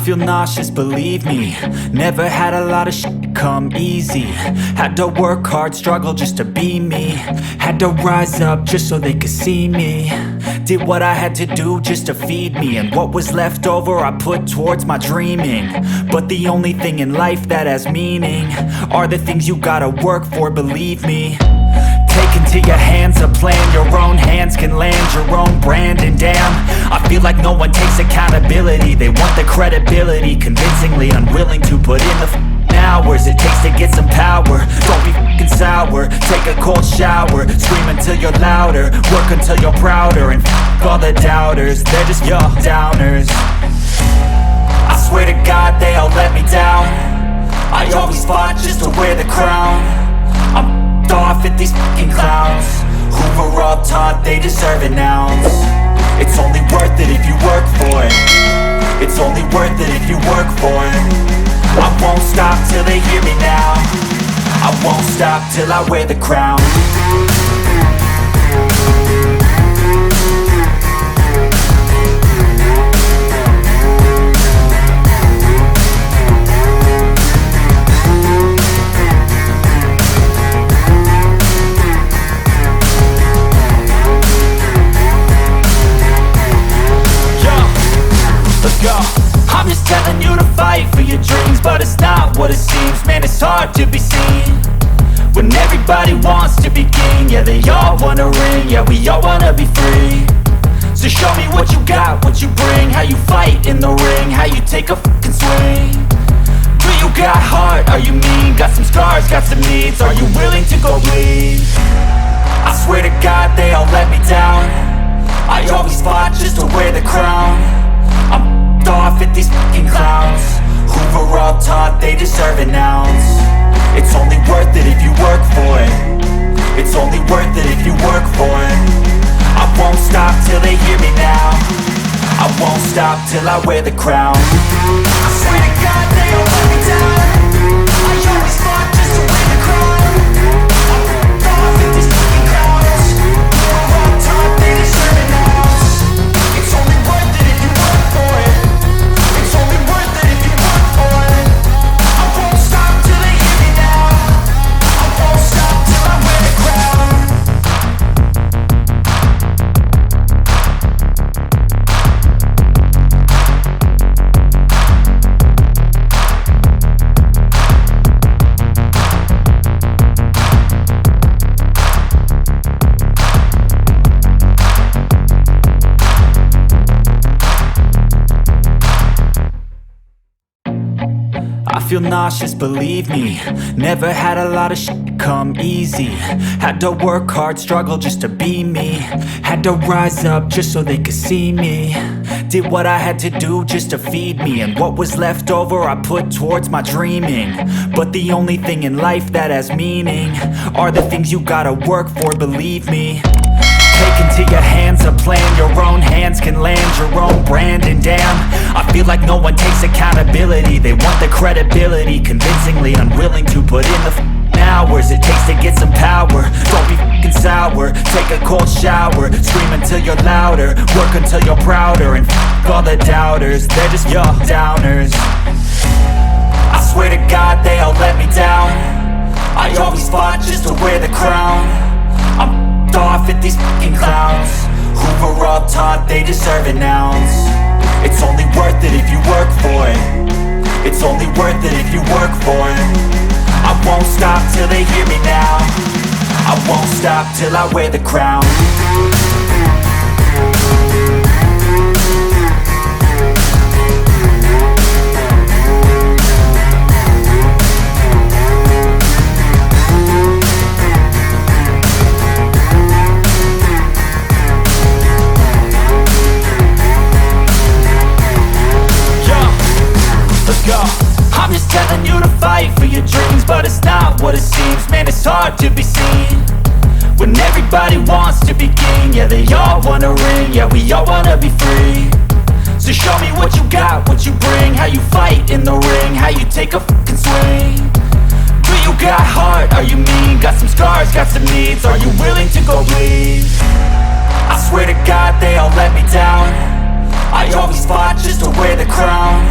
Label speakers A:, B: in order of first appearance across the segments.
A: feel nauseous, believe me. Never had a lot of shit come easy. Had to work hard, struggle just to be me. Had to rise up just so they could see me. Did what I had to do just to feed me, and what was left over I put towards my dreaming. But the only thing in life that has meaning are the things you gotta work for, believe me. Take into your hands a plan, your own hands can land your own brand. And damn, I feel like no one takes accountability. They want the credibility, convincingly unwilling to put in the hours it takes to get some power. Don't be f***ing sour, take a cold shower. Scream until you're louder, work until you're prouder. And f*** all the doubters, they're just your downers. I swear to God they all let me down. I always fought just to wear the crown. I'm off at these fucking clowns who were all taught they deserve an ounce. It's only worth it if you work for it. It's only worth it if you work for it. I won't stop till they hear me now. I won't stop till I wear the crown. I'm just telling you to fight for your dreams, but it's not what it seems. Man, it's hard to be seen when everybody wants to be king. Yeah, they all wanna ring, yeah, we all wanna be free. So show me what you got, what you bring, how you fight in the ring, how you take a fucking swing. Do you got heart, are you mean? Got some scars, got some needs, are you willing to go bleed? I swear to God they all let me down. I always fought just to wear the crown. I'm off at these fucking clowns who were all taught they deserve an ounce. It's only worth it if you work for it. It's only worth it if you work for it. I won't stop till they hear me now. I won't stop till I wear the crown. I swear to God they all let me down. I always fought just to wear the crown. I'm off at these fucking clowns who were all taught they deserve an ounce. It's only worth it if you work for it. It's only worth it if you work for it. I won't stop till they hear me now. I won't stop till I wear the crown. I feel nauseous, believe me. Never had a lot of shit come easy. Had to work hard, struggle just to be me. Had to rise up just so they could see me. Did what I had to do just to feed me, and what was left over I put towards my dreaming. But the only thing in life that has meaning are the things you gotta work for, believe me. Take into your hands a plan, your own hands can land your own brand. And damn, I feel like no one takes accountability. They want the credibility, convincingly unwilling to put in the hours it takes to get some power. Don't be f***ing sour, take a cold shower. Scream until you're louder, work until you're prouder. And f*** all the doubters, they're just your downers. I swear to God they all let me down. I always fought just to wear the crown. I'm off at these fucking clowns who were all taught they deserve an ounce. It's only worth it if you work for it. It's only worth it if you work for it. I won't stop till they hear me now. I won't stop till I wear the crown. I'm just telling you to fight for your dreams, but it's not what it seems. Man, it's hard to be seen when everybody wants to be king. Yeah, they all wanna ring, yeah, we all wanna be free. So show me what you got, what you bring, how you fight in the ring, how you take a fucking swing. Do you got heart, are you mean? Got some scars, got some needs, are you willing to go bleed? I swear to God they all let me down. I always fought just to wear the crown.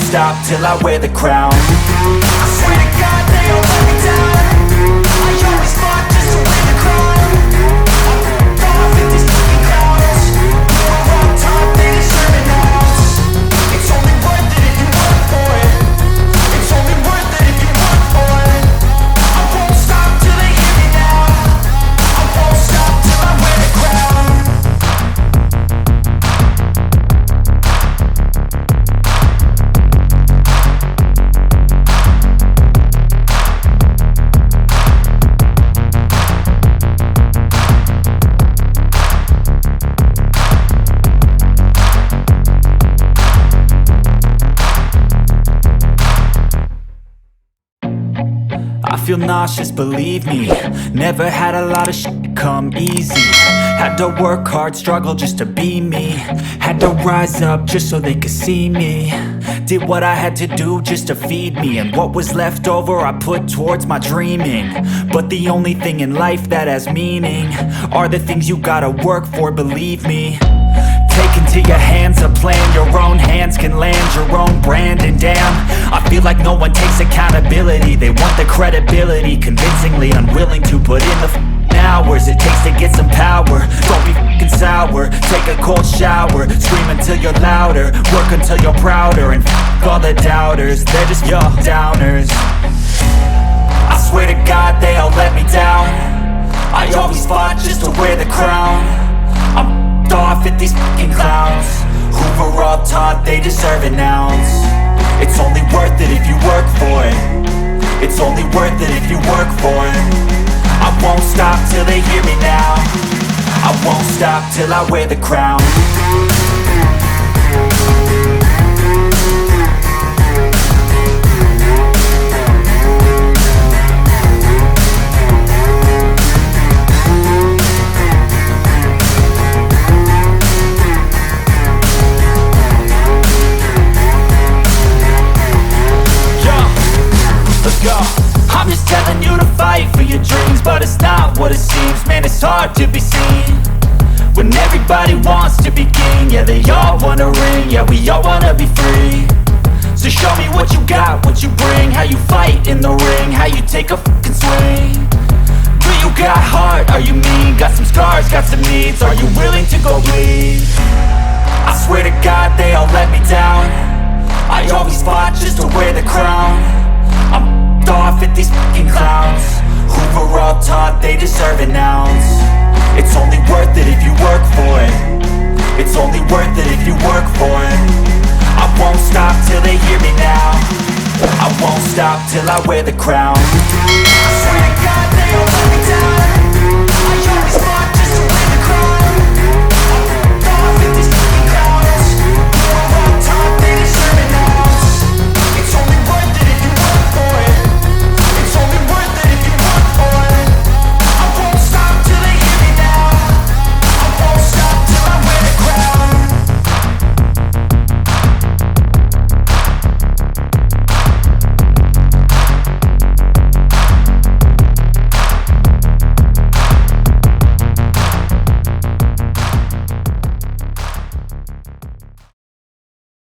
A: stop till I wear the crown. I swear to God they all let me down. I always fought just to win the crown. I'm off at these fucking clowns. We're all taught they deserve an ounce. It's only worth it if you work for it. It's only worth it if you work for it. I won't stop till they hear me now. I won't stop till I wear the crown. I feel nauseous, believe me. Never had a lot of shit come easy. Had to work hard, struggle just to be me. Had to rise up just so they could see me. Did what I had to do just to feed me. And what was left over I put towards my dreaming. But the only thing in life that has meaning are the things you gotta work for, believe me. Take into your hands a plan. Your own hands can land your own brand. And damn, I feel like no one takes accountability. They want the credibility, convincingly unwilling to put in the hours it takes to get some power. Don't be f***ing sour. Take a cold shower. Scream until you're louder. Work until you're prouder. And f*** all the doubters, they're just your downers. I swear to God they all let me down. I always fought just to wear the crown. I'm off at these fucking clowns who were all taught they deserve an ounce. It's only worth it if you work for it. It's only worth it if you work for it. I won't stop till they hear me now. I won't stop till I wear the crown. I'm just telling you to fight for your dreams, but it's not what it seems. Man, it's hard to be seen when everybody wants to be king. Yeah, they all wanna ring, yeah, we all wanna be free. So show me what you got, what you bring, how you fight in the ring, how you take a fucking swing. Do you got heart, are you mean? Got some scars, got some needs, are you willing to go bleed? I swear to God they all let me down. I always fought just to wear the crown. I'm off at these fucking clowns who were all taught they deserve an ounce. It's only worth it if you work for it. It's only worth it if you work for it. I won't stop till they hear me now. I won't stop till I wear the crown. I swear to God they all let me